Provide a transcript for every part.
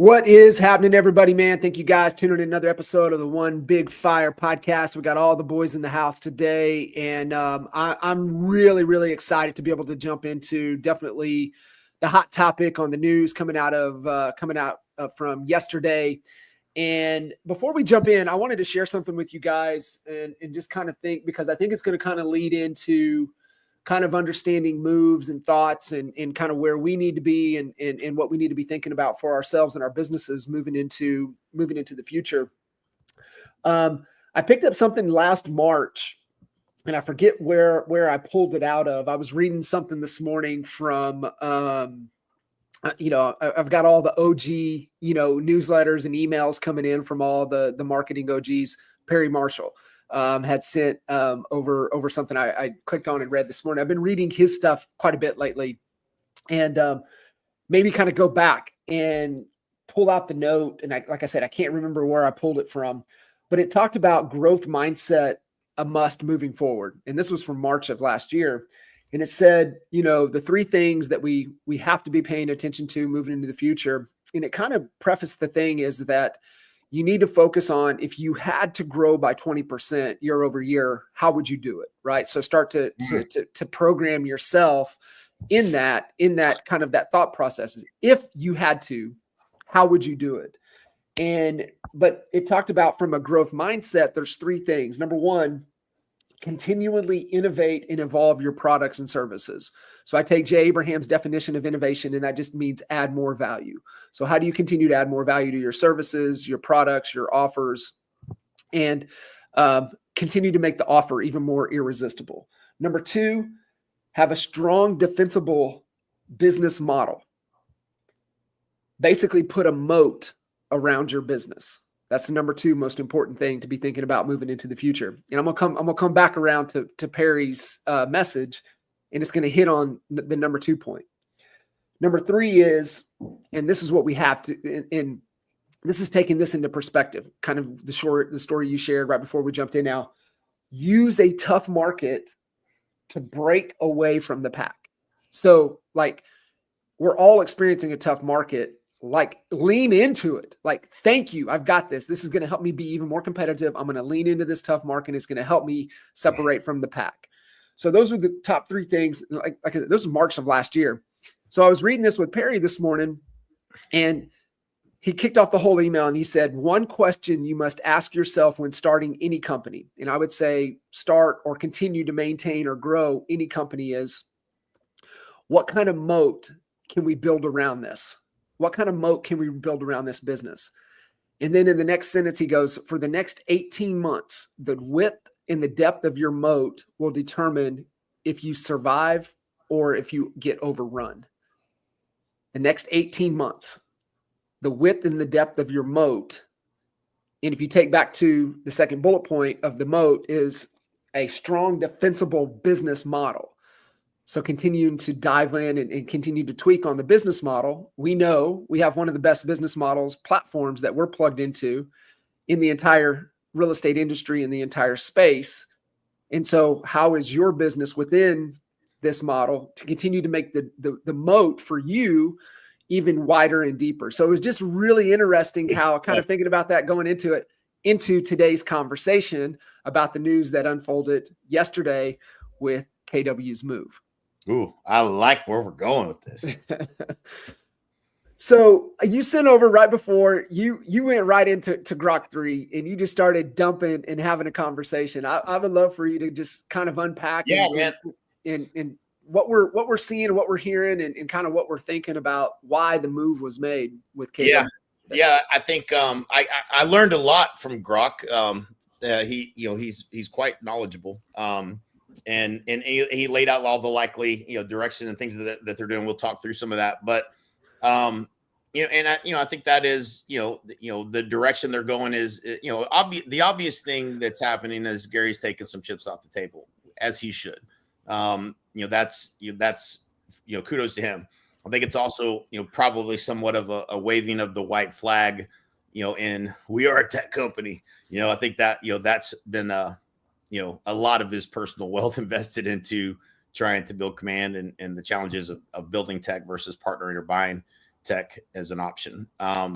What is happening, everybody, man? Thank you guys tuning in another episode of the One Big Fire podcast. We got all the boys in the house today, and I'm really, really excited to be able to jump into definitely the hot topic on the news coming out from yesterday. And before we jump in, I wanted to share something with you guys and just kind of think, because I think it's going to kind of lead into kind of understanding moves and thoughts and kind of where we need to be and what we need to be thinking about for ourselves and our businesses moving into the future. I picked up something last March, and I forget where I pulled it out of. I was reading something this morning from, I've got all the OG, newsletters and emails coming in from all the marketing OGs. Perry Marshall had sent over something I clicked on and read this morning. I've been reading his stuff quite a bit lately, and maybe kind of go back and pull out the note. And like I said, I can't remember where I pulled it from, but it talked about growth mindset, a must moving forward. And this was from March of last year. And it said, the three things that we have to be paying attention to moving into the future. And it kind of prefaced the thing is that you need to focus on, if you had to grow by 20% year over year, how would you do it? Right. So start to program yourself in that kind of that thought process. If you had to, how would you do it? But it talked about, from a growth mindset, there's three things. Number one, continually innovate and evolve your products and services. So I take Jay Abraham's definition of innovation, and that just means add more value. So how do you continue to add more value to your services, your products, your offers, and continue to make the offer even more irresistible? Number two, have a strong, defensible business model. Basically, put a moat around your business. That's the number two most important thing to be thinking about moving into the future. And I'm gonna come back around to Perry's message, and it's going to hit on the number 2 point. Number three is, and this is what we have to, and this is taking this into perspective, kind of the story you shared right before we jumped in. Now, use a tough market to break away from the pack. So, like, we're all experiencing a tough market. Like, lean into it. Like, thank you, I've got this. This is going to help me be even more competitive. I'm going to lean into this tough market. It's going to help me separate from the pack. So those are the top three things. Like this was March of last year. So I was reading this with Perry this morning, and he kicked off the whole email, and he said, one question you must ask yourself when starting any company, and I would say start or continue to maintain or grow any company, is, what kind of moat can we build around this? What kind of moat can we build around this business? And then in the next sentence, he goes, for the next 18 months, the width and the depth of your moat will determine if you survive or if you get overrun. The next 18 months, the width and the depth of your moat. And if you take back to the second bullet point of the moat, is a strong, defensible business model. So continuing to dive in and continue to tweak on the business model. We know we have one of the best business models platforms that we're plugged into in the entire real estate industry, in the entire space. And so how is your business within this model to continue to make the moat for you even wider and deeper? So it was just really interesting how, kind of thinking about that going into today's conversation about the news that unfolded yesterday with KW's move. Ooh, I like where we're going with this. So you sent over right before you went right into Grok 3, and you just started dumping and having a conversation. I would love for you to just kind of unpack and what we're seeing and what we're hearing and kind of what we're thinking about why the move was made with KW. Yeah. I think I learned a lot from Grok. He's quite knowledgeable. And he laid out all the likely, direction and things that they're doing. We'll talk through some of that, but, I think that is, the direction they're going is, the obvious thing that's happening is Gary's taking some chips off the table, as he should. That's kudos to him. I think it's also, probably somewhat of a waving of the white flag, and we are a tech company. I think that, that's been a lot of his personal wealth invested into trying to build command and the challenges of building tech versus partnering or buying. tech as an option. The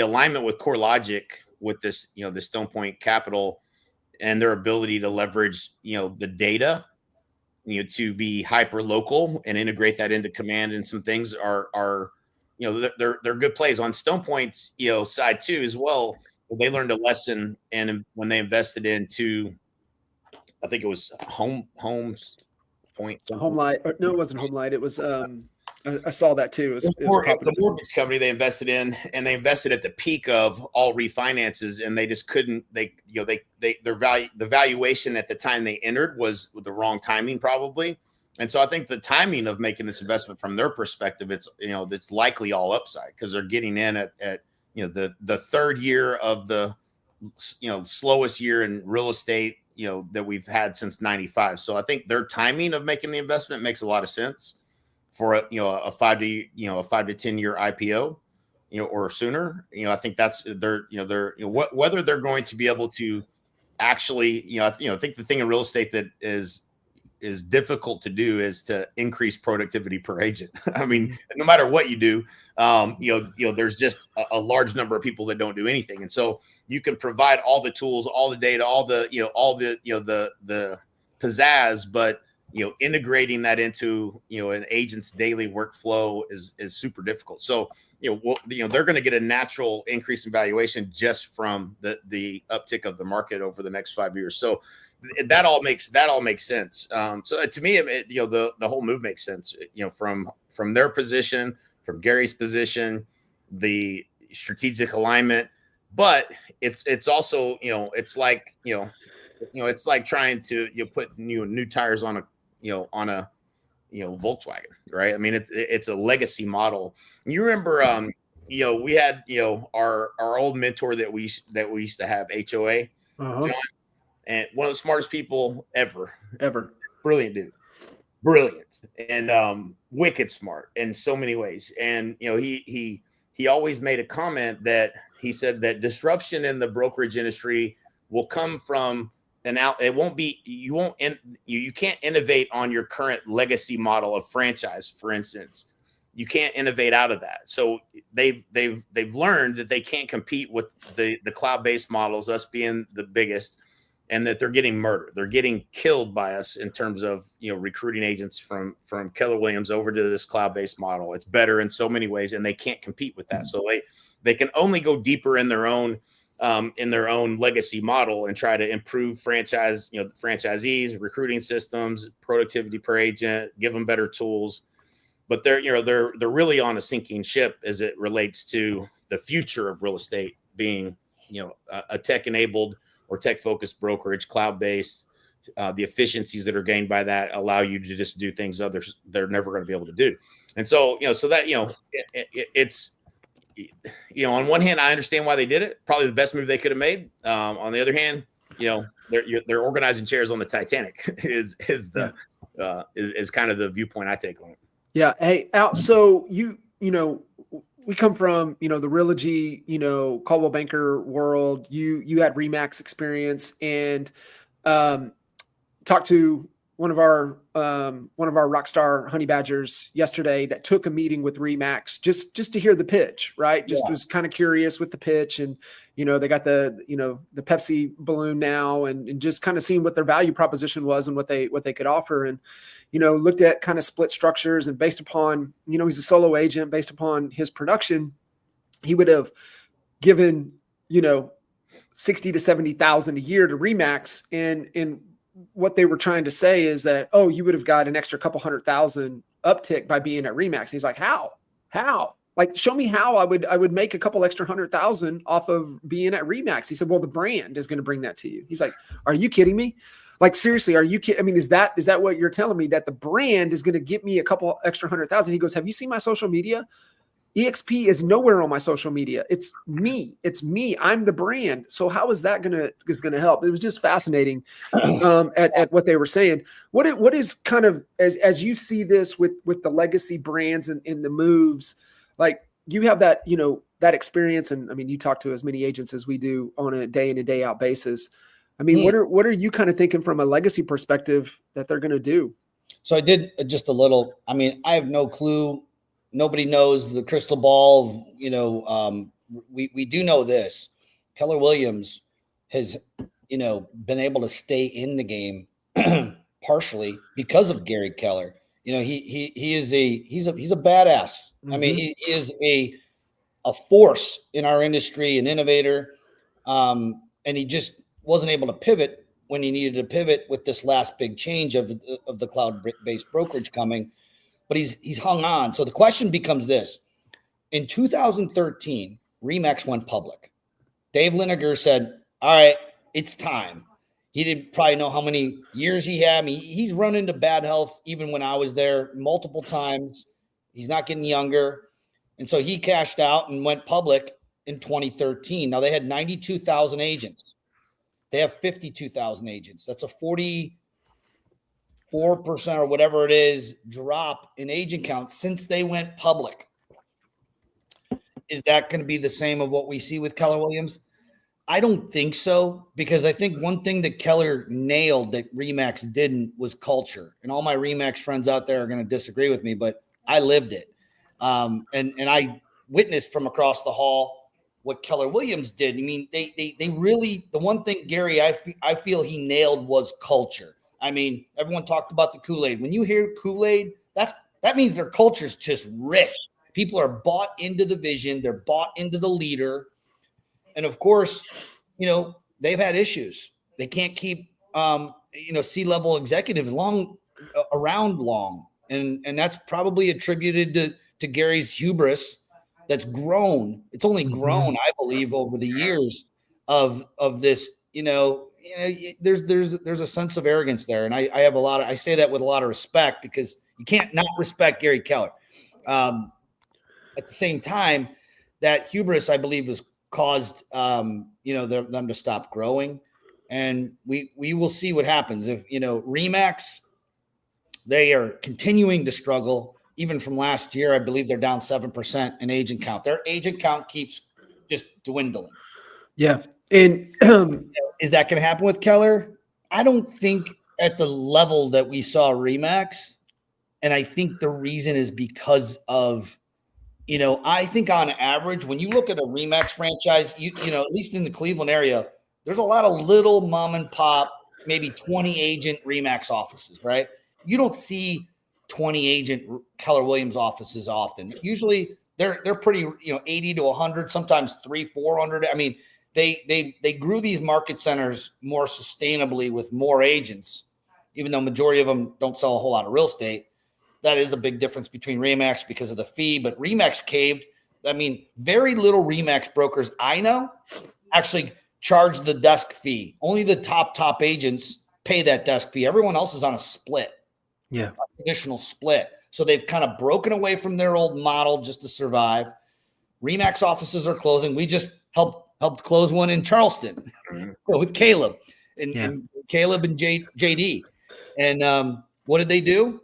alignment with CoreLogic with this, the Stone Point Capital and their ability to leverage, the data, to be hyper local and integrate that into Command and some things are they're good plays on Stone Point's, side too as well. They learned a lesson, and when they invested into, I think it was Homes Point. Homelight. No, it wasn't Homelight. It was I saw that too. It was a mortgage company they invested in, and they invested at the peak of all refinances, and they just couldn't. The valuation at the time they entered was the wrong timing, probably. And so I think the timing of making this investment from their perspective, it's likely all upside because they're getting in at the third year of the slowest year in real estate that we've had since '95. So I think their timing of making the investment makes a lot of sense for a 5 to 10 year IPO, or sooner. I think that's whether they're going to be able to actually, I think the thing in real estate that is difficult to do is to increase productivity per agent. I mean, no matter what you do, there's just a large number of people that don't do anything. And so you can provide all the tools, all the data, all the pizzazz, but integrating that into, an agent's daily workflow is super difficult. So, they're going to get a natural increase in valuation just from the uptick of the market over the next 5 years. So that all makes sense. So to me, the whole move makes sense, from their position, from Gary's position, the strategic alignment, but it's also, it's like trying to put new tires on a Volkswagen, right? I mean, it's a legacy model. You remember, we had, our old mentor that we used to have, HOA, John, and one of the smartest people ever. Brilliant dude, brilliant, and wicked smart in so many ways. And he always made a comment that he said that disruption in the brokerage industry will come from it won't be, you can't innovate on your current legacy model of franchise, for instance. You can't innovate out of that. So they've learned that they can't compete with the cloud-based models, us being the biggest, and that they're getting murdered. They're getting killed by us in terms of, recruiting agents from Keller Williams over to this cloud-based model. It's better in so many ways, and they can't compete with that. So they can only go deeper in their own legacy model and try to improve franchisees, recruiting systems, productivity per agent, give them better tools. But they're really on a sinking ship as it relates to the future of real estate being, a tech-enabled or tech-focused brokerage, cloud-based. The efficiencies that are gained by that allow you to just do things others they're never going to be able to do. And so, so that, it's, on one hand, I understand why they did it. Probably the best move they could have made. On the other hand, they're organizing chairs on the Titanic is kind of the viewpoint I take on it. Yeah. Hey, Al, so we come from, the Realogy, Coldwell Banker world. You had RE/MAX experience, and talked to one of our rockstar honey badgers yesterday that took a meeting with RE/MAX just to hear the pitch, right? Was kind of curious with the pitch, and they got the Pepsi balloon now, and just kind of seeing what their value proposition was and what they could offer, and looked at kind of split structures, and based upon he's a solo agent, based upon his production, he would have given 60 to 70,000 a year to RE/MAX, and what they were trying to say is that, oh, you would have got an extra couple 100,000 uptick by being at RE/MAX. He's like, how? Like, show me how I would make a couple extra 100,000 off of being at RE/MAX. He said, well, the brand is going to bring that to you. He's like, are you kidding me? Like, seriously, are you kidding? I mean, is that what you're telling me, that the brand is going to get me a couple extra 100,000? He goes, have you seen my social media? EXP is nowhere on my social media. It's me. I'm the brand. So how is that going to help? It was just fascinating at what they were saying. What is kind of, as you see this with the legacy brands and the moves, like you have that, that experience. And I mean, you talk to as many agents as we do on a day in and day out basis. I mean, what are you kind of thinking from a legacy perspective that they're going to do? So I did just a little. I mean, I have no clue. Nobody knows the crystal ball. We do know this. Keller Williams has, been able to stay in the game partially because of Gary Keller. He's a badass. I mean, he is a force in our industry, an innovator, and he just wasn't able to pivot when he needed to pivot with this last big change of the cloud-based brokerage coming. But he's hung on. So the question becomes this: in 2013, Remax went public. Dave Lineker said, "All right, it's time." He didn't probably know how many years he had. I mean, he's run into bad health even when I was there multiple times. He's not getting younger. And so he cashed out and went public in 2013. Now they had 92,000 agents. They have 52,000 agents. That's a 44% or whatever it is drop in agent count since they went public. Is that going to be the same of what we see with Keller Williams? I don't think so, because I think one thing that Keller nailed that Remax didn't was culture. And all my Remax friends out there are going to disagree with me, but I lived it. And I witnessed from across the hall what Keller Williams did. I mean, they really, the one thing, Gary, I feel he nailed was culture. I mean, everyone talked about the Kool-Aid. When you hear Kool-Aid, that means their culture is just rich. People are bought into the vision. They're bought into the leader. And of course, they've had issues. They can't keep, C-level executives around long. And that's probably attributed to Gary's hubris that's grown. It's only grown, I believe, over the years of this, there's a sense of arrogance there. And I say that with a lot of respect, because you can't not respect Gary Keller. At the same time, that hubris, I believe, was caused, them to stop growing. And we will see what happens. If, Remax, they are continuing to struggle. Even from last year, I believe they're down 7% in agent count. Their agent count keeps just dwindling. Yeah. And is that going to happen with Keller? I don't think at the level that we saw Remax. And I think the reason is because of, I think on average, when you look at a Remax franchise, at least in the Cleveland area, there's a lot of little mom and pop, maybe 20 agent Remax offices, right? You don't see 20 agent Keller Williams offices often. Usually they're pretty, 80 to 100, sometimes 400. I mean, they grew these market centers more sustainably with more agents, even though majority of them don't sell a whole lot of real estate. That is a big difference between Remax because of the fee, but Remax caved. I mean, very little Remax brokers I know actually charge the desk fee. Only the top agents pay that desk fee. Everyone else is on a split. Yeah. A traditional split. So they've kind of broken away from their old model just to survive. Remax offices are closing. We just helped close one in Charleston with Caleb and Caleb and JD. And what did they do?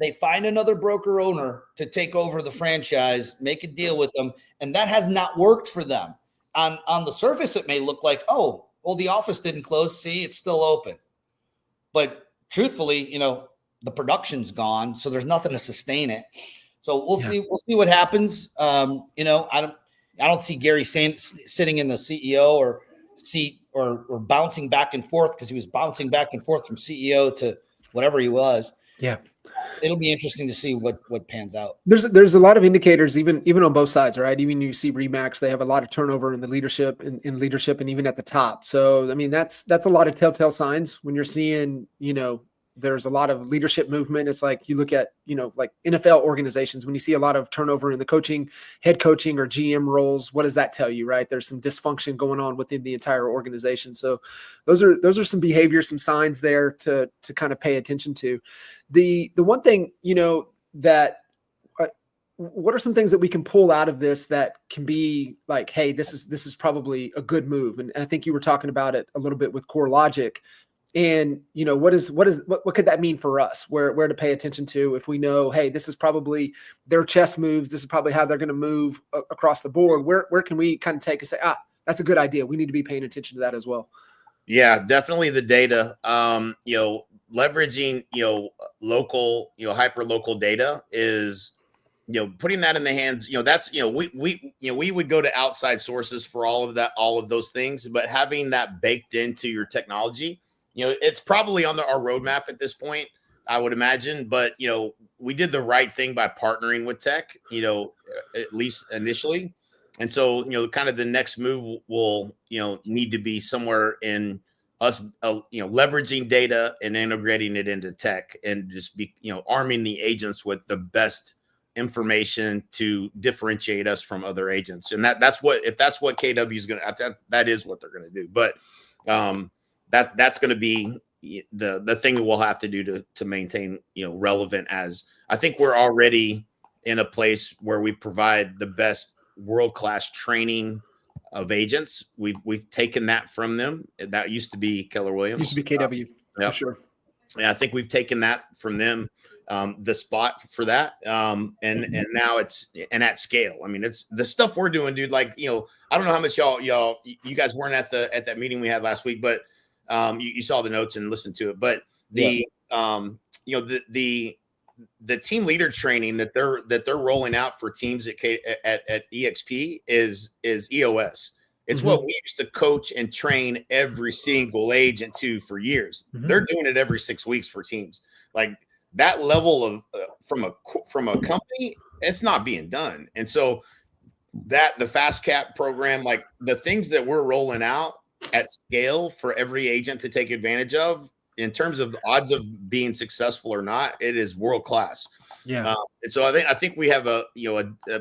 They find another broker owner to take over the franchise, make a deal with them, and that has not worked for them. On the surface, it may look like, oh, well, the office didn't close. See, it's still open. But truthfully, the production's gone, so there's nothing to sustain it. So we'll see. We'll see what happens. I don't see Gary sitting in the CEO or seat or bouncing back and forth, because he was bouncing back and forth from CEO to whatever he was. Yeah. It'll be interesting to see what pans out. There's a lot of indicators, even on both sides, right? Even you see Remax, they have a lot of turnover in the leadership and even at the top. So, I mean, that's a lot of telltale signs when you're seeing, there's a lot of leadership movement. It's like you look at, like NFL organizations, when you see a lot of turnover in the head coaching or GM roles, what does that tell you, right? There's some dysfunction going on within the entire organization. So those are some behaviors, some signs there to kind of pay attention to. The one thing, that what are some things that we can pull out of this that can be like, hey, this is probably a good move. And I think you were talking about it a little bit with CoreLogic. And, what could that mean for us? Where to pay attention to if we know, hey, this is probably their chess moves. This is probably how they're going to move across the board. Where can we kind of take and say, that's a good idea. We need to be paying attention to that as well. Yeah, definitely the data. Leveraging, local, hyper local data is, putting that in the hands, that's, we would go to outside sources for all of that, all of those things, but having that baked into your technology, it's probably on our roadmap at this point, I would imagine, but, we did the right thing by partnering with tech, at least initially. And so, kind of the next move will, need to be somewhere in us, leveraging data and integrating it into tech and just be, arming the agents with the best information to differentiate us from other agents. And that's what, if that's what KW is going to, that is what they're going to do. But that's going to be the thing that we'll have to do to maintain, relevant, as I think we're already in a place where we provide the best world-class training of agents. We've taken that from them. That used to be Keller Williams. Used to be KW, for sure. Yeah, I think we've taken that from them, the spot for that, and now it's at scale. I mean, it's the stuff we're doing, dude. Like, I don't know how much you guys weren't at that meeting we had last week, but you saw the notes and listened to it. But the the team leader training that they're rolling out for teams at EXP is EOS. It's what we used to coach and train every single agent to for years. They're doing it every 6 weeks for teams. Like that level of from a company, it's not being done. And so that the fast cap program, like the things that we're rolling out at scale for every agent to take advantage of, in terms of odds of being successful or not, it is world class. Yeah. And so I think we have a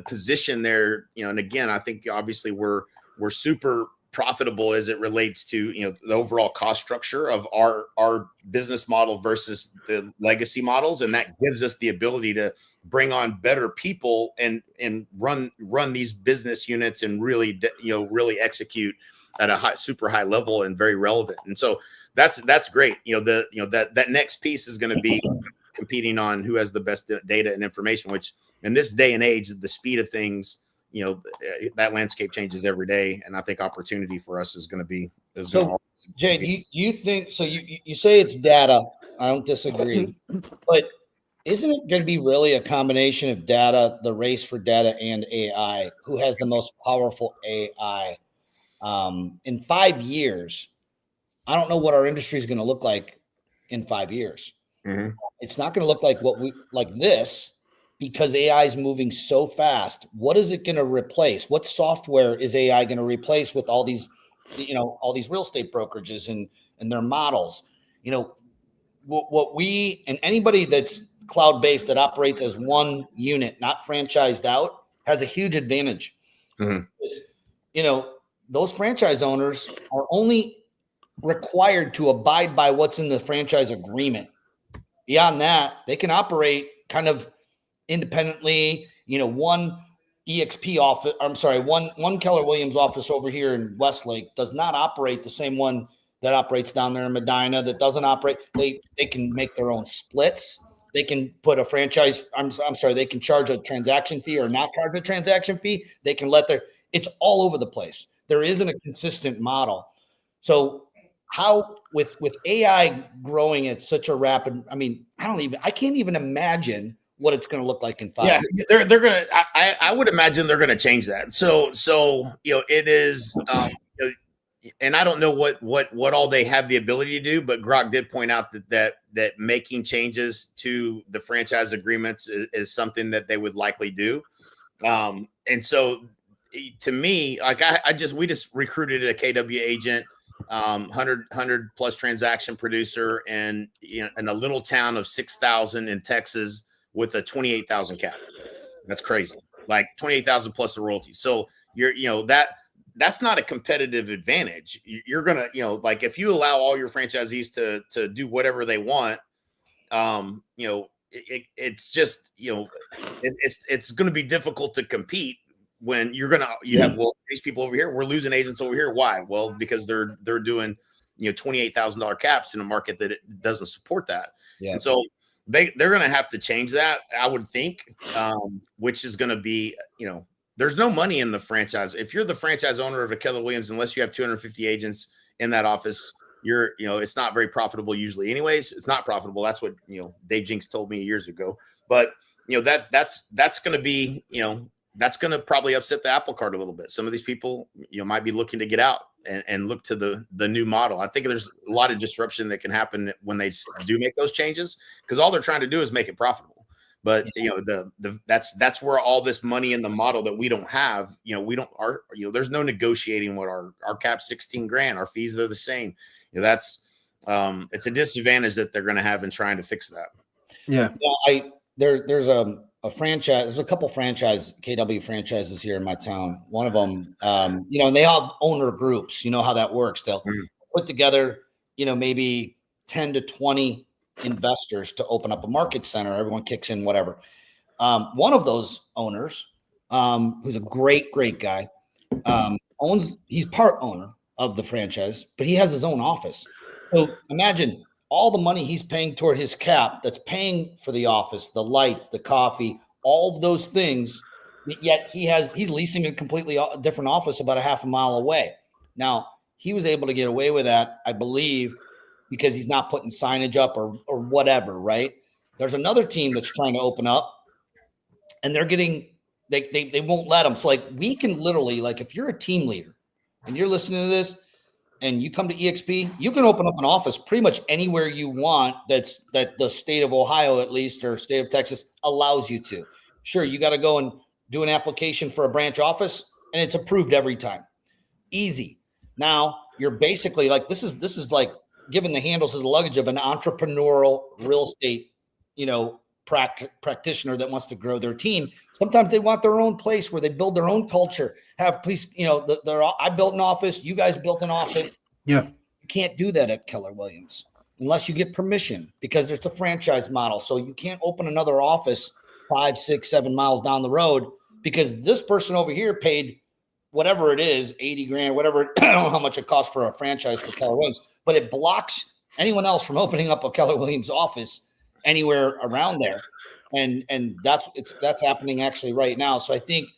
position there, and again, I think obviously we're super profitable as it relates to, the overall cost structure of our business model versus the legacy models. And that gives us the ability to bring on better people and run these business units and really execute at a super high level and very relevant. And so that's great. That next piece is going to be competing on who has the best data and information, which in this day and age, the speed of things, that landscape changes every day. And I think opportunity for us is going to be. Jade, you think, so you say it's data. I don't disagree, but isn't it going to be really a combination of data, the race for data, and AI? Who has the most powerful AI? In 5 years, I don't know what our industry is going to look like in 5 years. It's not going to look like this because AI is moving so fast. What is it going to replace? What software is AI going to replace with all these, all these real estate brokerages and their models? What we, and anybody that's cloud-based that operates as one unit, not franchised out, has a huge advantage. Those franchise owners are only required to abide by what's in the franchise agreement. Beyond that, they can operate kind of independently. One EXP office, one Keller Williams office over here in Westlake does not operate the same one that operates down there in Medina. That doesn't operate. They can make their own splits. They can put a franchise. They can charge a transaction fee or not charge a transaction fee. They can it's all over the place. There isn't a consistent model. So how with AI growing at such a rapid, I can't even imagine what it's going to look like in 5 years. Yeah, they're going to, I would imagine they're going to change that. So, it is, and I don't know what all they have the ability to do, but Grok did point out that making changes to the franchise agreements is something that they would likely do. And so to me, like we just recruited a KW agent, 100 plus transaction producer, and in a little town of 6,000 in Texas with a 28,000 cap. That's crazy. Like 28,000 plus the royalties. So that's not a competitive advantage. You're gonna, like if you allow all your franchisees to do whatever they want, it's just, it's going to be difficult to compete when you have, these people over here, we're losing agents over here. Why? Well, because they're doing, $28,000 caps in a market that it doesn't support that. Yeah. And so they're going to have to change that, I would think, which is going to be, there's no money in the franchise. If you're the franchise owner of a Keller Williams, unless you have 250 agents in that office, it's not very profitable usually anyways. It's not profitable. That's what, Dave Jinks told me years ago. But, that's going to be, that's going to probably upset the apple cart a little bit. Some of these people, might be looking to get out and look to the new model. I think there's a lot of disruption that can happen when they do make those changes, because all they're trying to do is make it profitable. But that's where all this money in the model that we don't have, there's no negotiating what our cap's 16 grand, our fees are the same. That's it's a disadvantage that they're going to have in trying to fix that. Yeah. There's a franchise. There's a couple KW franchises here in my town. One of them, and they have owner groups. You know how that works. They'll put together, maybe 10 to 20 investors to open up a market center. Everyone kicks in, whatever. One of those owners, who's a great guy, he's part owner of the franchise, but he has his own office. So imagine all the money he's paying toward his cap that's paying for the office, the lights, the coffee, all of those things. Yet he's leasing a completely different office about a half a mile away. Now, he was able to get away with that, I believe, because he's not putting signage up or whatever, right? There's another team that's trying to open up, and they're getting they won't let them. So like, we can literally, like, if you're a team leader and you're listening to this and you come to EXP, you can open up an office pretty much anywhere you want that the state of Ohio, at least, or state of Texas allows you to. Sure, you got to go and do an application for a branch office, and it's approved every time. Easy. Now you're basically like, this is like giving the handles of the luggage of an entrepreneurial real estate, practitioner that wants to grow their team. Sometimes they want their own place where they build their own culture. Have police, I built an office. You guys built an office. Yeah. You can't do that at Keller Williams unless you get permission, because there's a franchise model. So you can't open another office 5, 6, 7 miles down the road because this person over here paid whatever it is, 80 grand, whatever. I don't know how much it costs for a franchise for Keller Williams, but it blocks anyone else from opening up a Keller Williams office anywhere around there. And that's happening actually right now. So I think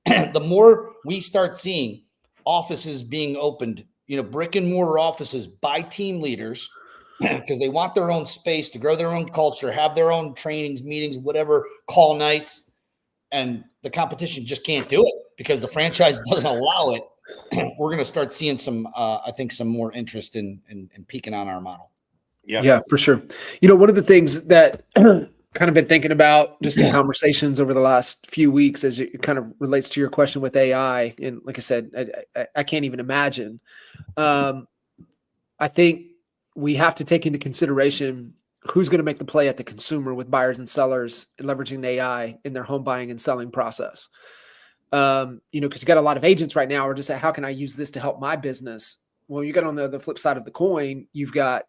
the more we start seeing offices being opened, brick and mortar offices by team leaders, because they want their own space to grow their own culture, have their own trainings, meetings, whatever, call nights, and the competition just can't do it because the franchise doesn't allow it. We're going to start seeing some, I think, some more interest in peaking on our model. Yeah, for sure. One of the things that kind of been thinking about just in conversations over the last few weeks as it kind of relates to your question with AI. And like I said, I can't even imagine. I think we have to take into consideration who's going to make the play at the consumer with buyers and sellers leveraging AI in their home buying and selling process. Because you got a lot of agents right now who are just saying, how can I use this to help my business? Well, you got on the flip side of the coin, you've got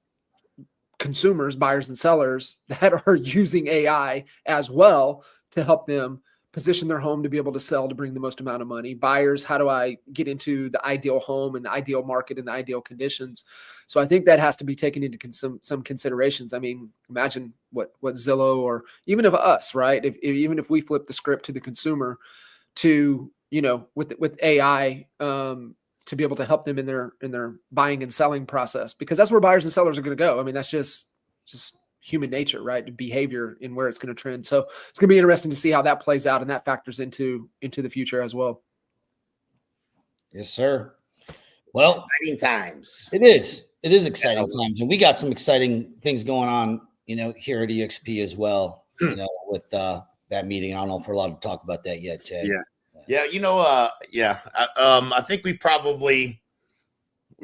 consumers, buyers and sellers that are using AI as well to help them position their home to be able to sell to bring the most amount of money. Buyers, how do I get into the ideal home and the ideal market and the ideal conditions? So I think that has to be taken into some considerations. I mean, imagine what Zillow or even of us, right? Even if we flip the script to the consumer to, with AI, to be able to help them in their buying and selling process, because that's where buyers and sellers are going to go. I mean, that's just human nature, right? Behavior and where it's going to trend. So it's going to be interesting to see how that plays out and that factors into the future as well. Yes, sir. Well, exciting times. It is exciting times. And we got some exciting things going on, here at EXP as well, with that meeting. I don't know if we're allowed to talk about that yet, Jay. Yeah. I think we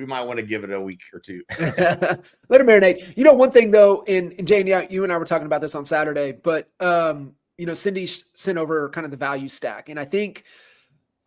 might want to give it a week or two. Let it marinate. One thing though, and Jane, you and I were talking about this on Saturday, but Cindy sent over kind of the value stack. And I think,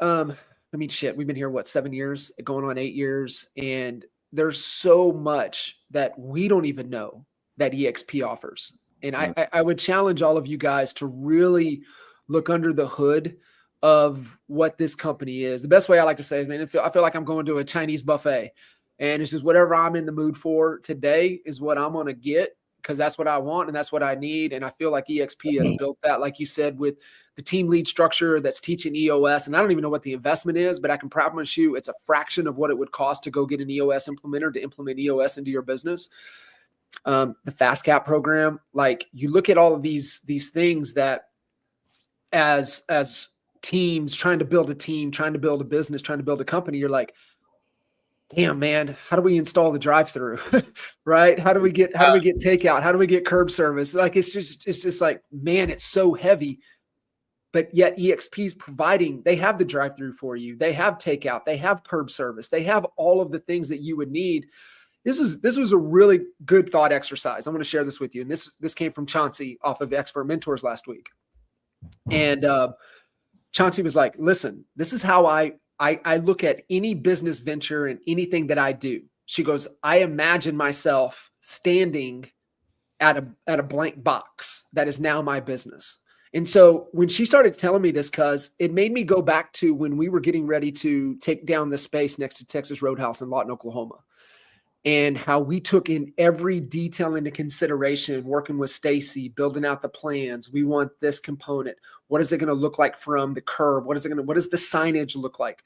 we've been here, 7 years, going on 8 years. And there's so much that we don't even know that EXP offers. And I would challenge all of you guys to really look under the hood of what this company is. The best way I like to say is, man, I feel like I'm going to a Chinese buffet, and it's just whatever I'm in the mood for today is what I'm going to get, because that's what I want and that's what I need. And I feel like EXP has built that, like you said, with the team lead structure that's teaching EOS. And I don't even know what the investment is, but I can promise you it's a fraction of what it would cost to go get an EOS implementer to implement EOS into your business. The FastCap program, like you look at all of these things that as teams trying to build a team, trying to build a business, trying to build a company, you're like, damn, man, how do we install the drive-through? Right? How do we get takeout? How do we get curb service? Like, it's just like, man, it's so heavy. But yet EXP is providing, they have the drive-through for you. They have takeout. They have curb service. They have all of the things that you would need. This was a really good thought exercise. I'm going to share this with you. And this came from Chauncey off of Expert Mentors last week. And Chauncey was like, listen, this is how I look at any business venture and anything that I do. She goes, I imagine myself standing at a blank box that is now my business. And so when she started telling me this, cuz it made me go back to when we were getting ready to take down the space next to Texas Roadhouse in Lawton, Oklahoma, and how we took in every detail into consideration, working with Stacy, building out the plans. We want this component. What is it going to look like from the curb? What does the signage look like?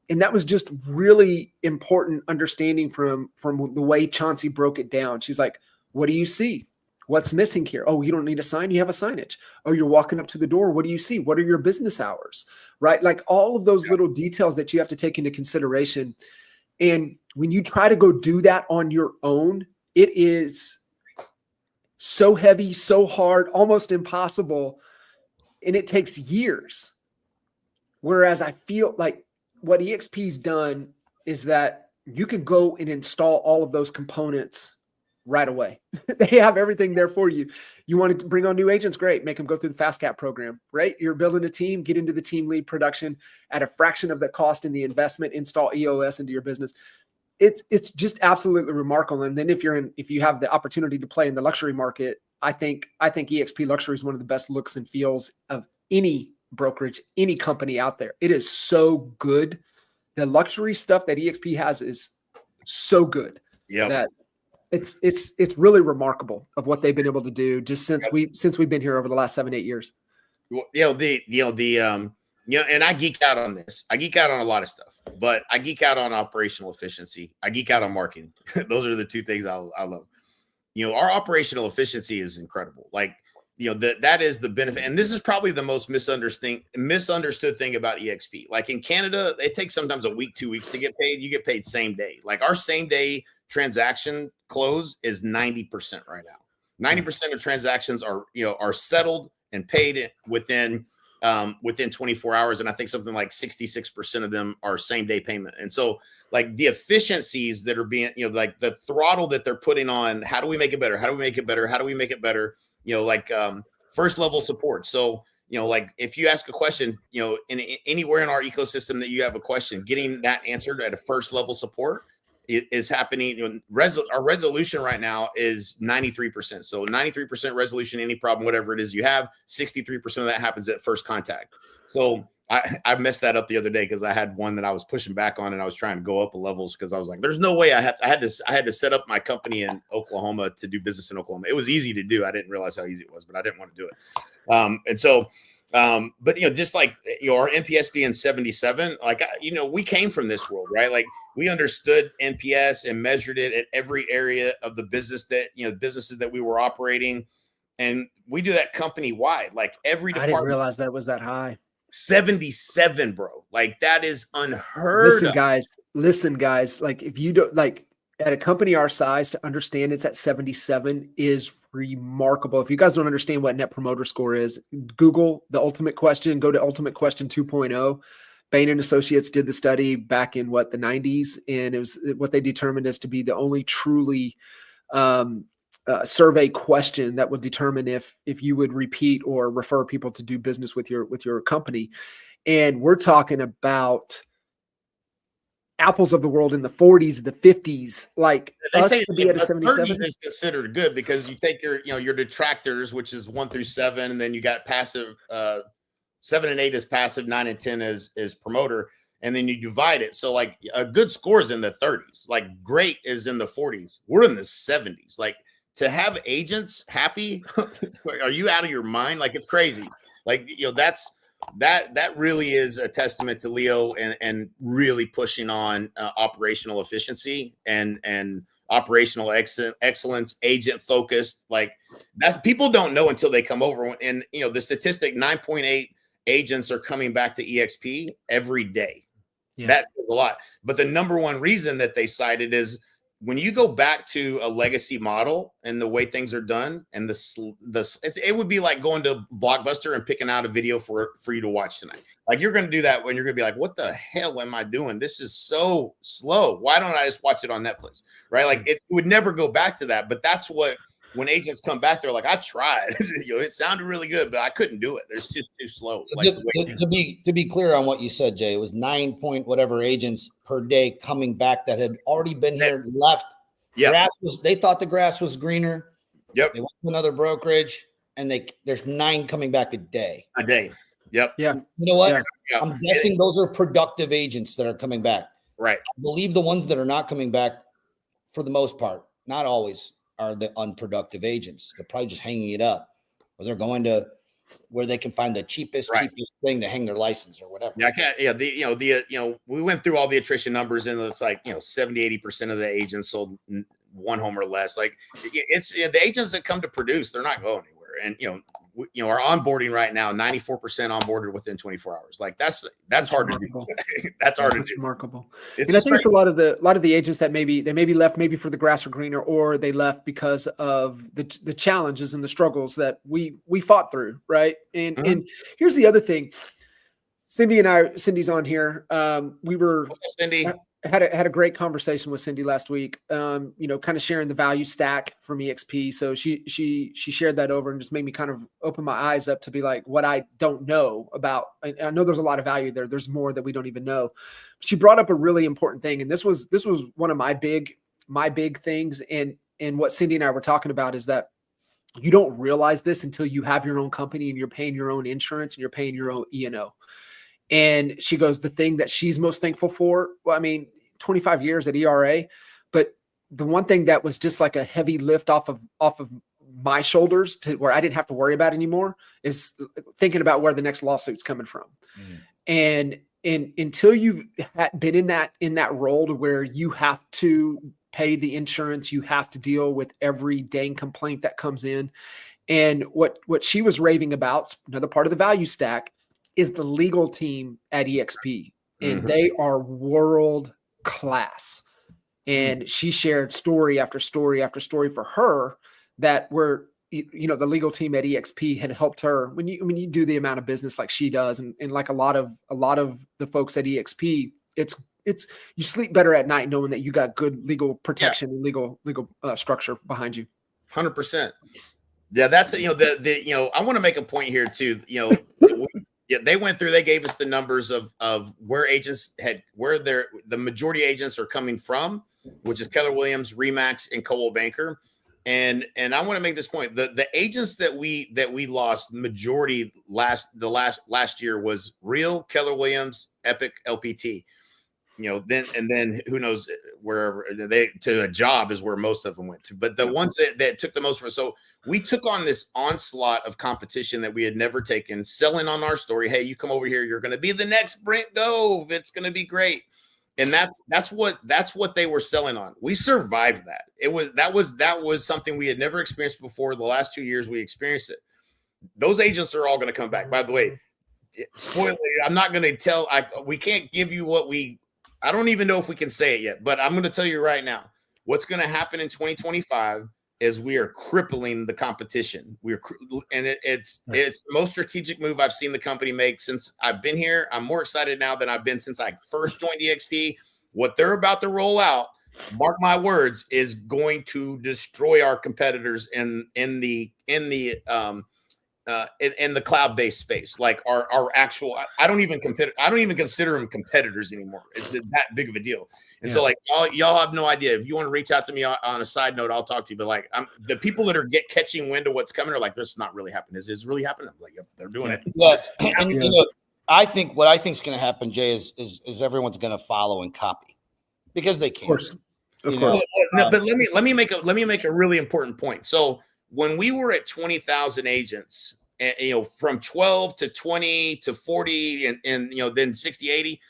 And that was just really important understanding from the way Chauncey broke it down. She's like, what do you see? What's missing here? Oh, you don't need a sign. You have a signage. Oh, you're walking up to the door. What do you see? What are your business hours? Right? Like all of those little details that you have to take into consideration. And when you try to go do that on your own, it is so heavy, so hard, almost impossible. And it takes years. Whereas I feel like what EXP's done is that you can go and install all of those components right away. They have everything there for you. You want to bring on new agents? Great. Make them go through the FastCap program, right? You're building a team, get into the team lead production at a fraction of the cost in the investment, install EOS into your business. It's just absolutely remarkable. And then if you have the opportunity to play in the luxury market, I think EXP Luxury is one of the best looks and feels of any brokerage, any company out there. It is so good. The luxury stuff that EXP has is so good that it's really remarkable of what they've been able to do just since we've been here over the last 7-8 years. And I geek out on this. I geek out on a lot of stuff, but I geek out on operational efficiency. I geek out on marketing. Those are the two things I love. Our operational efficiency is incredible. Like, that is the benefit. And this is probably the most misunderstood thing about EXP. Like in Canada, it takes sometimes a week, 2 weeks to get paid. You get paid same day. Like our same day transaction close is 90% right now. 90% of transactions are settled and paid within 24 hours. And I think something like 66% of them are same day payment. And so like the efficiencies that are being, like the throttle that they're putting on, how do we make it better? How do we make it better? How do we make it better? First level support. So, like if you ask a question, anywhere in our ecosystem that you have a question, getting that answered at a first level support is happening. Our resolution right now is 93%. So 93% resolution, any problem, whatever it is you have, 63% of that happens at first contact. So I messed that up the other day because I had one that I was pushing back on and I was trying to go up levels because I was like, there's no way I had to set up my company in Oklahoma to do business in Oklahoma. It was easy to do. I didn't realize how easy it was, but I didn't want to do it. But just like our NPS being 77, like we came from this world, right? Like we understood NPS and measured it at every area of the business that businesses that we were operating, and we do that company wide. Like every department. I didn't realize that was that high. 77, bro. Like that is unheard of. Listen, guys. Like if you don't like at a company our size to understand it's at 77 is remarkable. If you guys don't understand what Net Promoter Score is, Google the Ultimate Question, go to Ultimate Question 2.0. Bain and Associates did the study back in the 90s, and it was what they determined as to be the only truly survey question that would determine if you would repeat or refer people to do business with your company. And we're talking about apples of the world in the 40s, the 50s, like they us say to be at a 77 is considered good because you take your detractors, which is 1 through 7, and then you got passive 7 and 8 is passive, 9 and 10 is promoter, and then you divide it. So like a good score is in the 30s, like great is in the 40s. We're in the 70s. Like to have agents happy, are you out of your mind? Like, it's crazy. Like, that really is a testament to Leo and really pushing on operational efficiency and operational excellence, agent focused. Like, that people don't know until they come over. And the statistic, 9.8 agents are coming back to EXP every day. Yeah. That's a lot. But the number one reason that they cited is when you go back to a legacy model and the way things are done, and it would be like going to Blockbuster and picking out a video for you to watch tonight. Like, you're going to do that when you're going to be like, what the hell am I doing? This is so slow. Why don't I just watch it on Netflix? Right? Like, it would never go back to that. But that's what, when agents come back, they're like, I tried. It sounded really good, but I couldn't do it. It's just too slow. Like, to be clear on what you said, Jay, it was 9 point whatever agents per day coming back that had already been here, left. Yeah, they thought the grass was greener. Yep. They went to another brokerage, and there's 9 coming back a day. Yep. Yeah. You know what? Yeah. I'm guessing those are productive agents that are coming back. Right. I believe the ones that are not coming back, for the most part, not always, are the unproductive agents. They're probably just hanging it up, or they're going to where they can find the cheapest thing to hang their license or whatever. Yeah, I can't. Yeah, we went through all the attrition numbers, and it's like 70-80% of the agents sold one home or less. Like, it's the agents that come to produce, they're not going anywhere. And our onboarding right now, 94% onboarded within 24 hours. Like, that's hard to do. That's hard to do. Remarkable. And I think it's a lot of the agents that maybe left maybe for the grass or greener, or they left because of the challenges and the struggles that we fought through. Right. And here's the other thing. Cindy's on here. We were, what's up, Cindy? Had a great conversation with Cindy last week, kind of sharing the value stack from EXP. So she shared that over and just made me kind of open my eyes up to be like, what I don't know about. I know there's a lot of value there. There's more that we don't even know. She brought up a really important thing. And this was one of my big things. And what Cindy and I were talking about is that you don't realize this until you have your own company and you're paying your own insurance and you're paying your own E&O. And she goes, the thing that she's most thankful for, 25 years at ERA, but the one thing that was just like a heavy lift off of my shoulders to where I didn't have to worry about anymore is thinking about where the next lawsuit's coming from. And until you've been in that role to where you have to pay the insurance, you have to deal with every dang complaint that comes in. And what she was raving about, another part of the value stack, is the legal team at EXP, and they are world class. And she shared story after story after story for her that were, the legal team at EXP had helped her when you do the amount of business like she does. And like a lot of the folks at EXP, it's you sleep better at night knowing that you got good legal protection and legal structure behind you. 100%. Yeah. That's, I want to make a point here too, Yeah, they went through, they gave us the numbers of where agents the majority agents are coming from, which is Keller Williams, Remax, and Coldwell Banker. And I want to make this point. The agents that we lost, the majority last year was Real, Keller Williams, Epic, LPT. Then who knows, wherever to a job is where most of them went to. But the ones that took the most from, so we took on this onslaught of competition that we had never taken, selling on our story. Hey, you come over here, you're going to be the next Brent Gove. It's going to be great. And that's what they were selling on. We survived that. That was something we had never experienced before. The last 2 years we experienced it. Those agents are all going to come back. By the way, spoiler, I'm not going to tell. We can't give you what I don't even know if we can say it yet, but I'm going to tell you right now, what's going to happen in 2025 is we are crippling the competition. It's the most strategic move I've seen the company make since I've been here. I'm more excited now than I've been since I first joined EXP. What they're about to roll out, mark my words, is going to destroy our competitors in the cloud-based space. Like our actual, I don't even consider them competitors anymore. It's that big of a deal. And so like y'all have no idea. If you want to reach out to me on a side note, I'll talk to you. But like the people that are catching wind of what's coming are like, this is not really happening. Is this really happening? I'm like, yep, they're doing it. Yeah. And I think what I think is going to happen, Jay, is everyone's going to follow and copy because they can. Of course. No, but let me make a really important point. So when we were at 20,000 agents, from 12 to 20 to 40 and then 60, 80,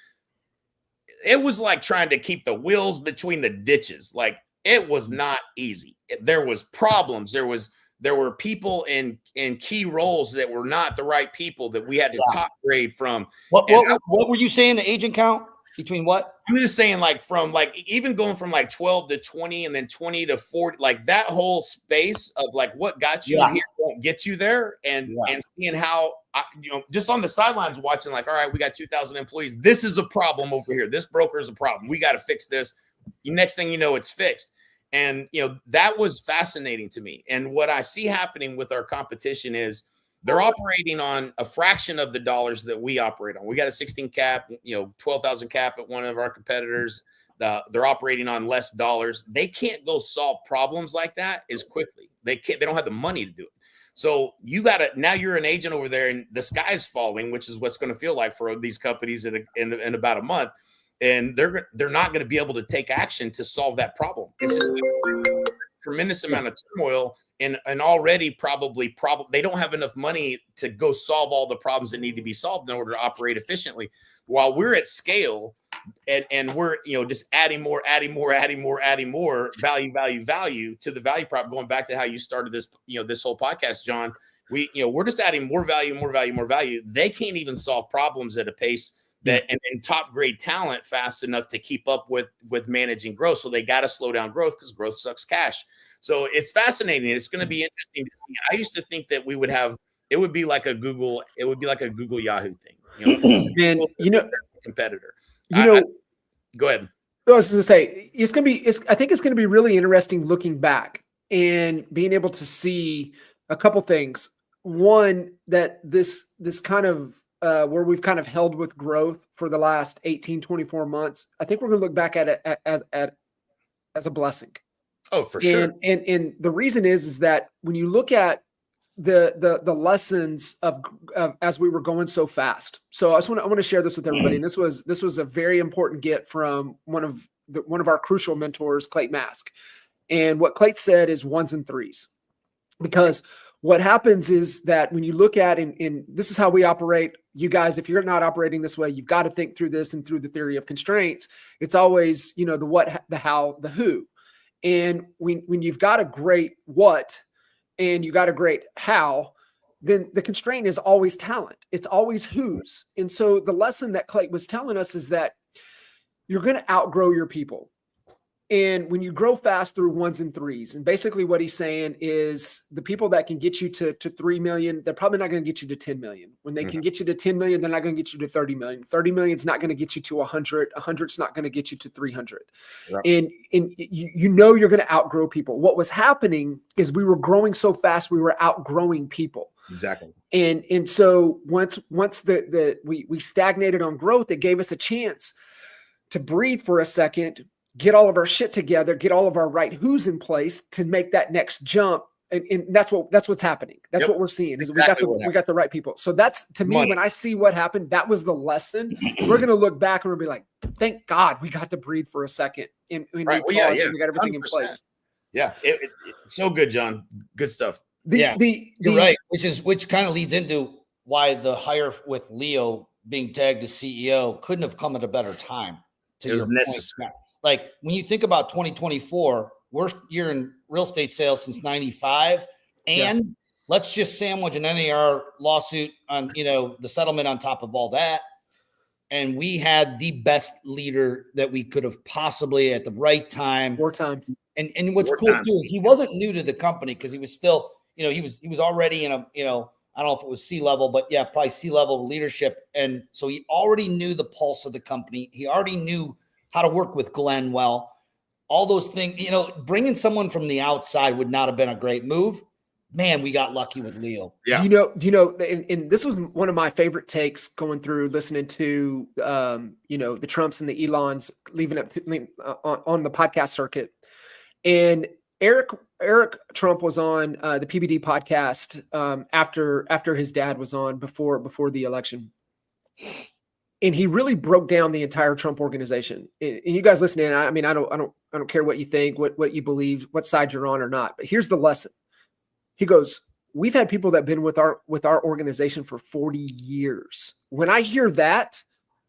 it was like trying to keep the wheels between the ditches. Like, it was not easy. There was problems. There were people in key roles that were not the right people that we had to top grade from. What were you saying? The agent count between what? I'm just saying, even going from 12 to 20 and then 20 to 40, like that whole space of what got you here won't get you there. And seeing how, just on the sidelines watching, all right, we got 2,000 employees. This is a problem over here. This broker is a problem. We got to fix this. Next thing you know, it's fixed. And, that was fascinating to me. And what I see happening with our competition is they're operating on a fraction of the dollars that we operate on. We got a 16 cap, 12,000 cap at one of our competitors. They're operating on less dollars. They can't go solve problems like that as quickly. They don't have the money to do it. So now you're an agent over there and the sky's falling, which is what's going to feel like for these companies in about a month. And they're not going to be able to take action to solve that problem. It's just a tremendous amount of turmoil and already probably they don't have enough money to go solve all the problems that need to be solved in order to operate efficiently. While we're at scale and we're just adding more value to the value prop. Going back to how you started this this whole podcast, John, we're just adding more value. They can't even solve problems at a pace that and top grade talent fast enough to keep up with managing growth. So they got to slow down growth because growth sucks cash. So it's fascinating. It's going to be interesting to see. I used to think that it would be like a Google Yahoo thing, and competitor. Go ahead. I was going to say, I think it's going to be really interesting looking back and being able to see a couple things. One, that this kind of, where we've kind of held with growth for the last 18, 24 months, I think we're going to look back at it as a blessing. Oh, for sure. And the reason is that when you look at the lessons of as we were going so fast. So I want to share this with everybody. And this was a very important get from one of our crucial mentors, Clayton Mask. And what Clayton said is 1s and 3s, because what happens is that when you look at, and this is how we operate, you guys, if you're not operating this way, you've got to think through this and through the theory of constraints. It's always, the what, the how, the who. And when you've got a great what and you got a great how, then the constraint is always talent. It's always who's. And so the lesson that Clay was telling us is that you're going to outgrow your people. And when you grow fast through 1s and 3s, and basically what he's saying is the people that can get you to 3 million, they're probably not going to get you to 10 million. When they can get you to 10 million, they're not going to get you to 30 million. 30 million is not going to get you to 100. 100 is not going to get you to 300. Yep. And you're going to outgrow people. What was happening is we were growing so fast, we were outgrowing people. Exactly. And so once we stagnated on growth, it gave us a chance to breathe for a second, get all of our shit together, get all of our right who's in place to make that next jump. And that's what's happening. That's what we're seeing is exactly we got the right people. So that's, to me, when I see what happened, that was the lesson. We're going to look back and we'll be like, thank God we got to breathe for a second. And we got everything 100%. In place. Yeah. It's so good, John. Good stuff. You're right. Which kind of leads into why the hire with Leo being tagged as CEO couldn't have come at a better time. It was necessary. Like when you think about 2024, worst year in real estate sales since 95. And let's just sandwich an NAR lawsuit on, the settlement on top of all that. And we had the best leader that we could have possibly at the right time. Wartime. And what's cool too is he wasn't new to the company because he was still, he was already in a, I don't know if it was C-level, but yeah, probably C-level leadership. And so he already knew the pulse of the company. He already knew how to work with Glenn well, all those things, bringing someone from the outside would not have been a great move. Man, we got lucky with Leo. Yeah. Do you know, and this was one of my favorite takes going through, listening to, the Trumps and the Elons leaving up on the podcast circuit. And Eric Trump was on the PBD podcast after his dad was on before the election. And he really broke down the entire Trump organization. And you guys listening, I mean, I don't care what you think, what you believe, what side you're on or not. But here's the lesson. He goes, we've had people that have been with our organization for 40 years. When I hear that,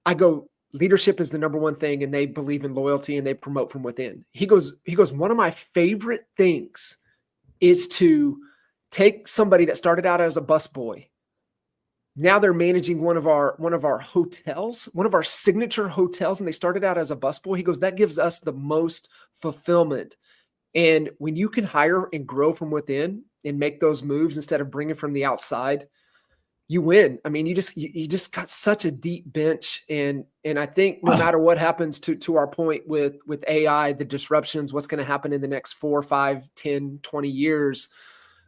I go, leadership is the number one thing, and they believe in loyalty and they promote from within. He goes, one of my favorite things is to take somebody that started out as a busboy. Now they're managing one of our hotels, one of our signature hotels, and they started out as a busboy. He goes, that gives us the most fulfillment. And when you can hire and grow from within and make those moves instead of bringing from the outside, you win. I mean, you just got such a deep bench. And I think no matter what happens to our point with AI, the disruptions, what's going to happen in the next 4, 5, 10, 20 years,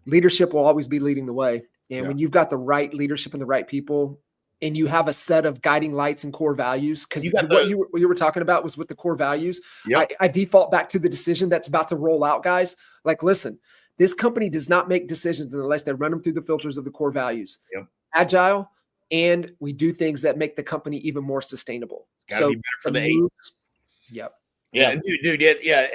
leadership will always be leading the way. And when you've got the right leadership and the right people, and you have a set of guiding lights and core values, because what you were talking about was with the core values. Yep. I default back to the decision that's about to roll out, guys. Like, listen, this company does not make decisions unless they run them through the filters of the core values. Yep. Agile, and we do things that make the company even more sustainable. It's got to be better for the agents. Yep. Yeah, dude, yeah,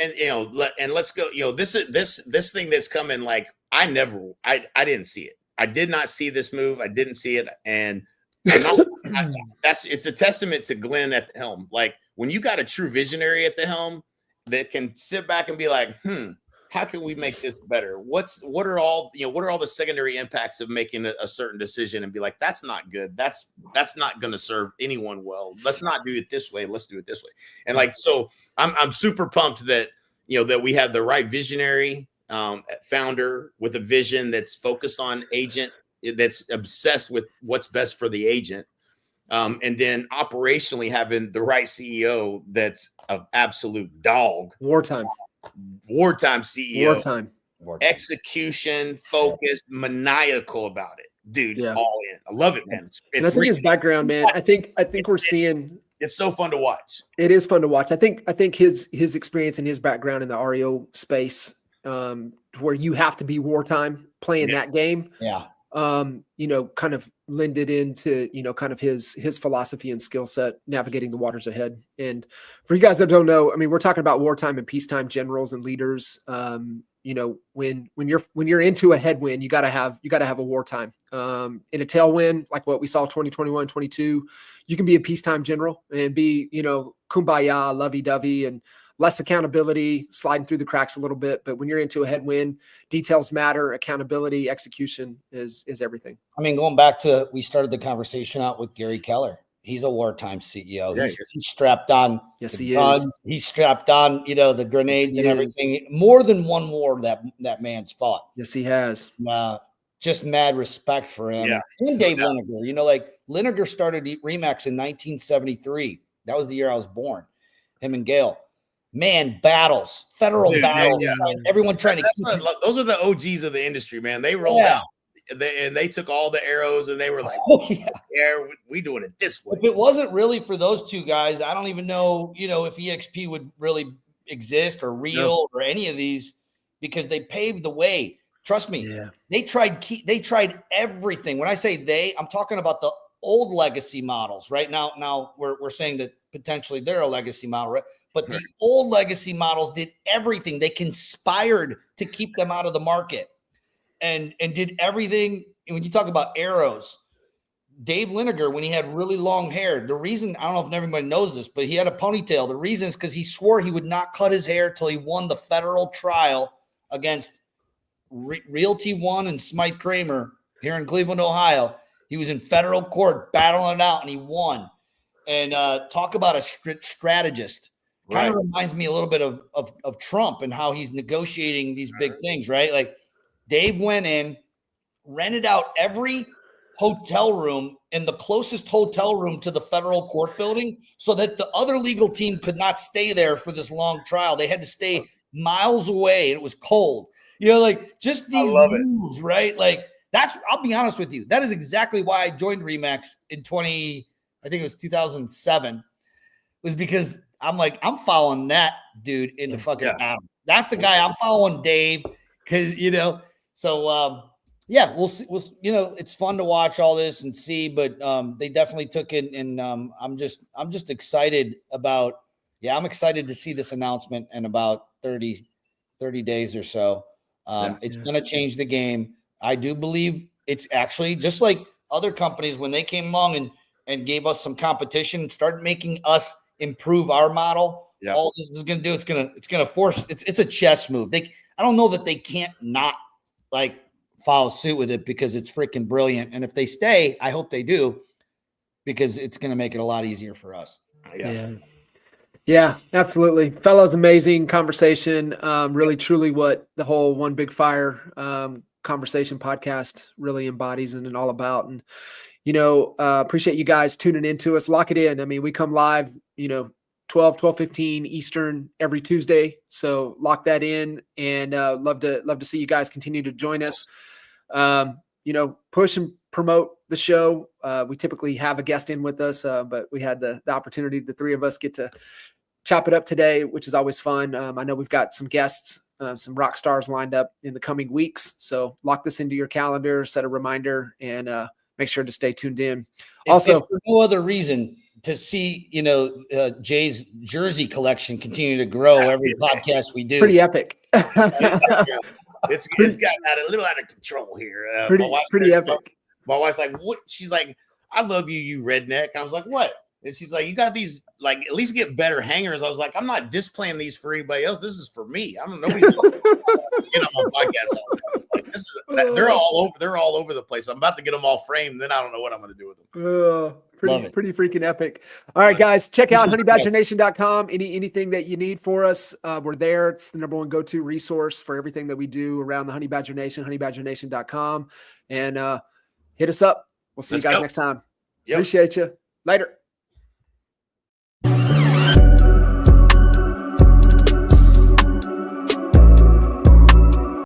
and let's go. This thing that's coming. Like, I didn't see it. I did not see this move. I didn't see it, and it's a testament to Glenn at the helm. Like, when you got a true visionary at the helm that can sit back and be like, how can we make this better? What are all the secondary impacts of making a certain decision, and be like, that's not good. That's not going to serve anyone well. Let's not do it this way. Let's do it this way. And like, so I'm super pumped that, that we have the right visionary founder with a vision that's focused on agent, that's obsessed with what's best for the agent. And then operationally having the right CEO that's an absolute dog. Wartime CEO. Wartime. Execution, focused, maniacal about it. Dude, all in. I love it, man. And I think his background, man, I think we're seeing. It's so fun to watch. It is fun to watch. I think his experience and his background in the REO space, where you have to be wartime playing that game. Yeah. Kind of lended into, kind of his philosophy and skill set navigating the waters ahead. And for you guys that don't know, I mean, we're talking about wartime and peacetime generals and leaders. When you're into a headwind, you gotta have a wartime. In a tailwind, like what we saw 2021, 22, you can be a peacetime general and be, kumbaya, lovey-dovey, and less accountability, sliding through the cracks a little bit. But when you're into a headwind, details matter, accountability, execution is everything. I mean, going back to, we started the conversation out with Gary Keller. He's a wartime CEO. Yeah, he's strapped on. Yes, he guns. is. He's strapped on, the grenades and everything. More than one war that man's fought. Yes, he has. Just mad respect for him. Yeah. And Dave Liniger. Like, Liniger started Remax in 1973. That was the year I was born. Him and Gail. Man, battles, federal battles. Yeah. Everyone trying to. Those are the OGs of the industry, man. They rolled out. They took all the arrows and they were like, we doing it this way. If it wasn't really for those two guys, I don't even know, if EXP would really exist or real or any of these, because they paved the way. Trust me. Yeah. They tried everything. When I say I'm talking about the old legacy models. Right now we're saying that potentially they're a legacy model, right? But the old legacy models did everything. They conspired to keep them out of the market and did everything. And when you talk about arrows, Dave Liniger, when he had really long hair, the reason, I don't know if everybody knows this, but he had a ponytail. The reason is because he swore he would not cut his hair till he won the federal trial against Realty One and Smythe Kramer here in Cleveland, Ohio. He was in federal court battling it out, and he won. And talk about a strategist. Kind of reminds me a little bit of Trump and how he's negotiating these big things, right? Like, Dave went in, rented out every hotel room in the closest hotel room to the federal court building so that the other legal team could not stay there for this long trial. They had to stay miles away, and it was cold. Like, just these moves, right? Like, I'll be honest with you. That is exactly why I joined Remax in 2007, was because I'm like, I'm following that dude into fucking battle. That's the guy I'm following, Dave. Because, so Yeah, we'll see. It's fun to watch all this and see, but they definitely took it, and I'm just excited about. Yeah, I'm excited to see this announcement in about 30 days or so. It's going to change the game. I do believe it's actually just like other companies when they came along and gave us some competition, started making us improve our model. Yeah. All this is going to do, it's going to force. It's a chess move. I don't know that they can't not like follow suit with it because it's freaking brilliant. And if they stay, I hope they do, because it's going to make it a lot easier for us. Yeah, absolutely. Fellows, amazing conversation. Really, truly what the whole One Big Fire conversation podcast really embodies and all about. And, appreciate you guys tuning into us. Lock it in. I mean, we come live, 12:15 Eastern every Tuesday. So lock that in, and love to see you guys continue to join us. Push and promote the show. We typically have a guest in with us, but we had the opportunity, the three of us get to chop it up today, which is always fun. I know we've got some guests, some rock stars lined up in the coming weeks. So lock this into your calendar, set a reminder, and make sure to stay tuned in. Also, if for no other reason, to see, Jay's jersey collection continue to grow every podcast we do. Pretty epic. It's gotten a little out of control here. Pretty epic. My wife's like, what? She's like, I love you, you redneck. I was like, what? And she's like, you got these, like, at least get better hangers. I was like, I'm not displaying these for anybody else. This is for me. I don't know. Nobody's on my podcast all the time. Like, they're all over the place. I'm about to get them all framed. Then I don't know what I'm going to do with them. Pretty freaking epic. All right, guys, check out honeybadgernation.com. Anything that you need for us, we're there. It's the number one go-to resource for everything that we do around the Honey Badger Nation, honeybadgernation.com. And hit us up. We'll see you guys next time. Appreciate you. Later.